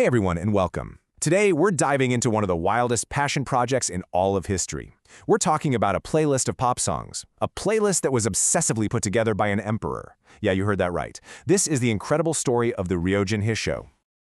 Hey everyone, and welcome. Today, we're diving into one of the wildest passion projects in all of history. We're talking about a playlist of pop songs, a playlist that was obsessively put together by an emperor. Yeah, you heard that right. This is the incredible story of the Ryojin Hisho.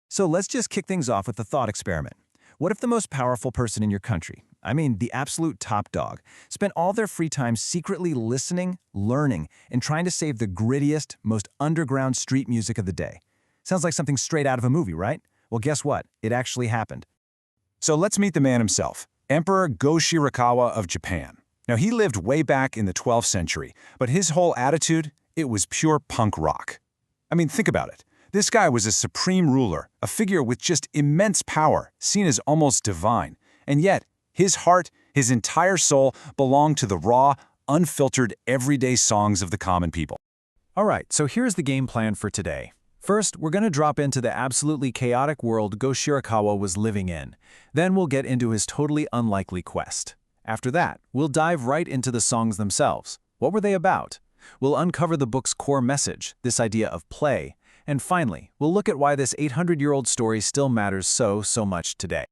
So let's just kick things off with a thought experiment. What if the most powerful person in your country, the absolute top dog, spent all their free time secretly listening, learning, and trying to save the grittiest, most underground street music of the day? Sounds like something straight out of a movie, right? Well, guess what? It actually happened. So let's meet the man himself, Emperor Go-Shirakawa of Japan. Now, he lived way back in the 12th century, but his whole attitude, it was pure punk rock. Think about it. This guy was a supreme ruler, a figure with just immense power, seen as almost divine. And yet, his heart, his entire soul, belonged to the raw, unfiltered, everyday songs of the common people. All right, so here's the game plan for today. First, we're going to drop into the absolutely chaotic world Go-Shirakawa was living in. Then we'll get into his totally unlikely quest. After that, we'll dive right into the songs themselves. What were they about? We'll uncover the book's core message, this idea of play. And finally, we'll look at why this 800-year-old story still matters so much today.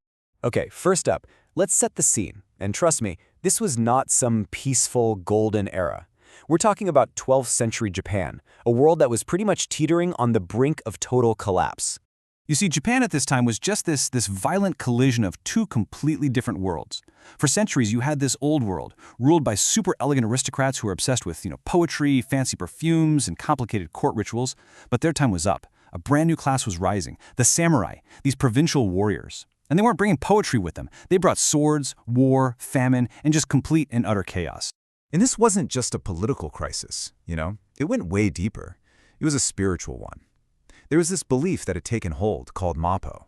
Okay, first up, let's set the scene. And trust me, this was not some peaceful, golden era. We're talking about 12th century Japan, a world that was pretty much teetering on the brink of total collapse. You see, Japan at this time was just this violent collision of two completely different worlds. For centuries, you had this old world, ruled by super elegant aristocrats who were obsessed with, poetry, fancy perfumes, and complicated court rituals. But their time was up. A brand new class was rising, the samurai, these provincial warriors. And they weren't bringing poetry with them. They brought swords, war, famine, and just complete and utter chaos. And this wasn't just a political crisis, It went way deeper. It was a spiritual one. There was this belief that had taken hold called Mappo.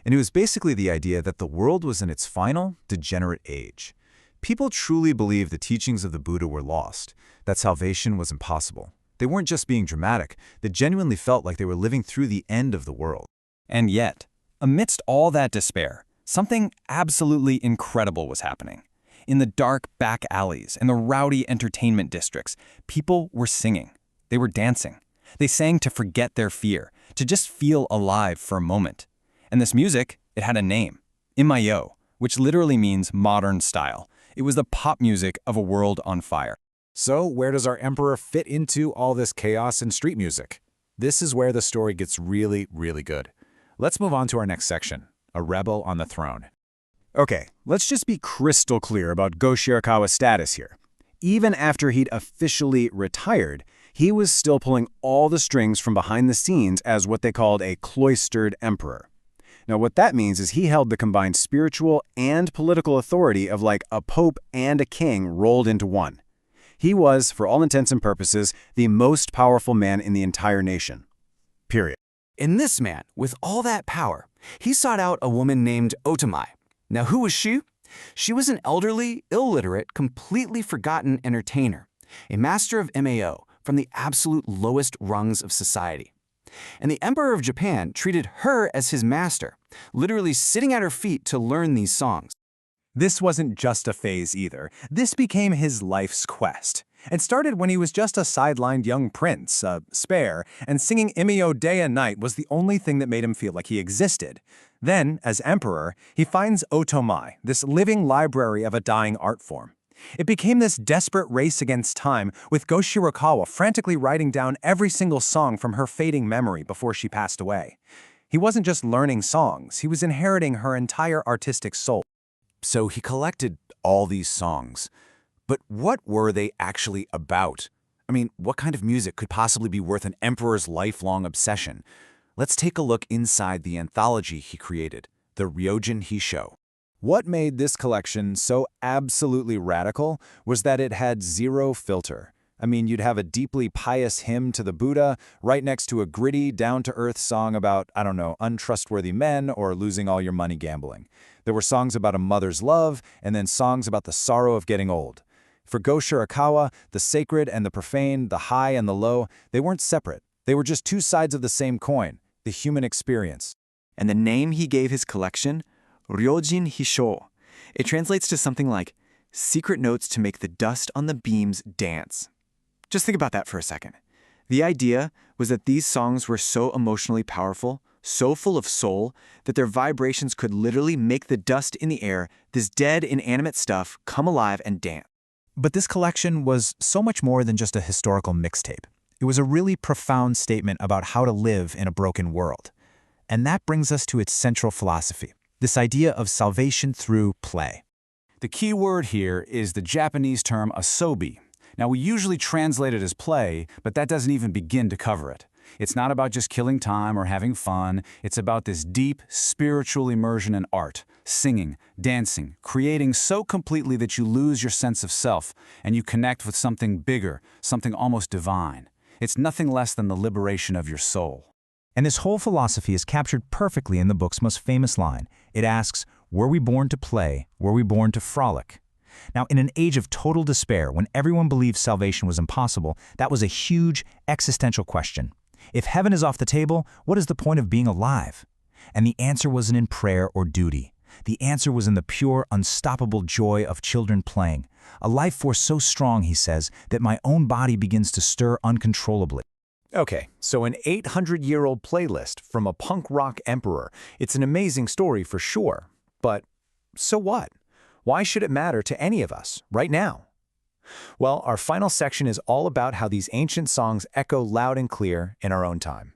And it was basically the idea that the world was in its final, degenerate age. People truly believed the teachings of the Buddha were lost, that salvation was impossible. They weren't just being dramatic, they genuinely felt like they were living through the end of the world. And yet, amidst all that despair, something absolutely incredible was happening. In the dark back alleys and the rowdy entertainment districts, people were singing. They were dancing. They sang to forget their fear, to just feel alive for a moment. And this music, it had a name, Imayo, which literally means modern style. It was the pop music of a world on fire. So where does our emperor fit into all this chaos and street music? This is where the story gets really, really good. Let's move on to our next section, a rebel on the throne. Okay, let's just be crystal clear about Go-Shirakawa's status here. Even after he'd officially retired, he was still pulling all the strings from behind the scenes as what they called a cloistered emperor. Now, what that means is he held the combined spiritual and political authority of like a pope and a king rolled into one. He was, for all intents and purposes, the most powerful man in the entire nation. Period. And this man, with all that power, he sought out a woman named Otomai. Now, who was she? She was an elderly, illiterate, completely forgotten entertainer, a master of MAO from the absolute lowest rungs of society. And the Emperor of Japan treated her as his master, literally sitting at her feet to learn these songs. This wasn't just a phase either. This became his life's quest. It started when he was just a sidelined young prince, a spare, and singing Imayo day and night was the only thing that made him feel like he existed. Then, as emperor, he finds Otomai, this living library of a dying art form. It became this desperate race against time, with Go-Shirakawa frantically writing down every single song from her fading memory before she passed away. He wasn't just learning songs, he was inheriting her entire artistic soul. So he collected all these songs. But what were they actually about? What kind of music could possibly be worth an emperor's lifelong obsession? Let's take a look inside the anthology he created, the Ryojin Hisho. What made this collection so absolutely radical was that it had zero filter. You'd have a deeply pious hymn to the Buddha right next to a gritty, down-to-earth song about, untrustworthy men or losing all your money gambling. There were songs about a mother's love, and then songs about the sorrow of getting old. For Go-Shirakawa, the sacred and the profane, the high and the low, they weren't separate. They were just two sides of the same coin, the human experience. And the name he gave his collection? Ryojin Hisho. It translates to something like, secret notes to make the dust on the beams dance. Just think about that for a second. The idea was that these songs were so emotionally powerful, so full of soul that their vibrations could literally make the dust in the air, this dead, inanimate stuff, come alive and dance. But this collection was so much more than just a historical mixtape. It was a really profound statement about how to live in a broken world. And that brings us to its central philosophy, this idea of salvation through play. The key word here is the Japanese term asobi. Now, we usually translate it as play, but that doesn't even begin to cover it. It's not about just killing time or having fun. It's about this deep, spiritual immersion in art, singing, dancing, creating so completely that you lose your sense of self and you connect with something bigger, something almost divine. It's nothing less than the liberation of your soul. And this whole philosophy is captured perfectly in the book's most famous line. It asks, were we born to play? Were we born to frolic? Now, in an age of total despair, when everyone believed salvation was impossible, that was a huge existential question. If heaven is off the table, what is the point of being alive? And the answer wasn't in prayer or duty. The answer was in the pure, unstoppable joy of children playing. A life force so strong, he says, that my own body begins to stir uncontrollably. Okay, so an 800-year-old playlist from a punk rock emperor. It's an amazing story for sure. But so what? Why should it matter to any of us right now? Well, our final section is all about how these ancient songs echo loud and clear in our own time.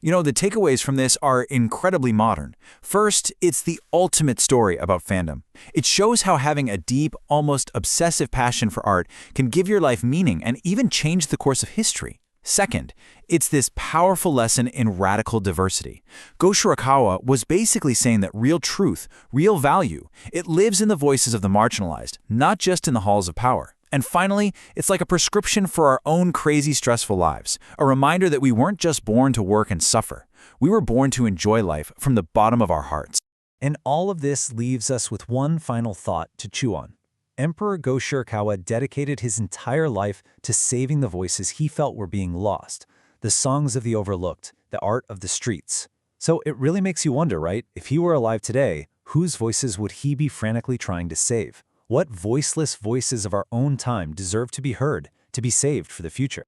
You know, the takeaways from this are incredibly modern. First, it's the ultimate story about fandom. It shows how having a deep, almost obsessive passion for art can give your life meaning and even change the course of history. Second, it's this powerful lesson in radical diversity. Go-Shirakawa was basically saying that real truth, real value, it lives in the voices of the marginalized, not just in the halls of power. And finally, it's like a prescription for our own crazy, stressful lives, a reminder that we weren't just born to work and suffer. We were born to enjoy life from the bottom of our hearts. And all of this leaves us with one final thought to chew on. Emperor Go-Shirakawa dedicated his entire life to saving the voices he felt were being lost, the songs of the overlooked, the art of the streets. So it really makes you wonder, right? If he were alive today, whose voices would he be frantically trying to save? What voiceless voices of our own time deserve to be heard, to be saved for the future?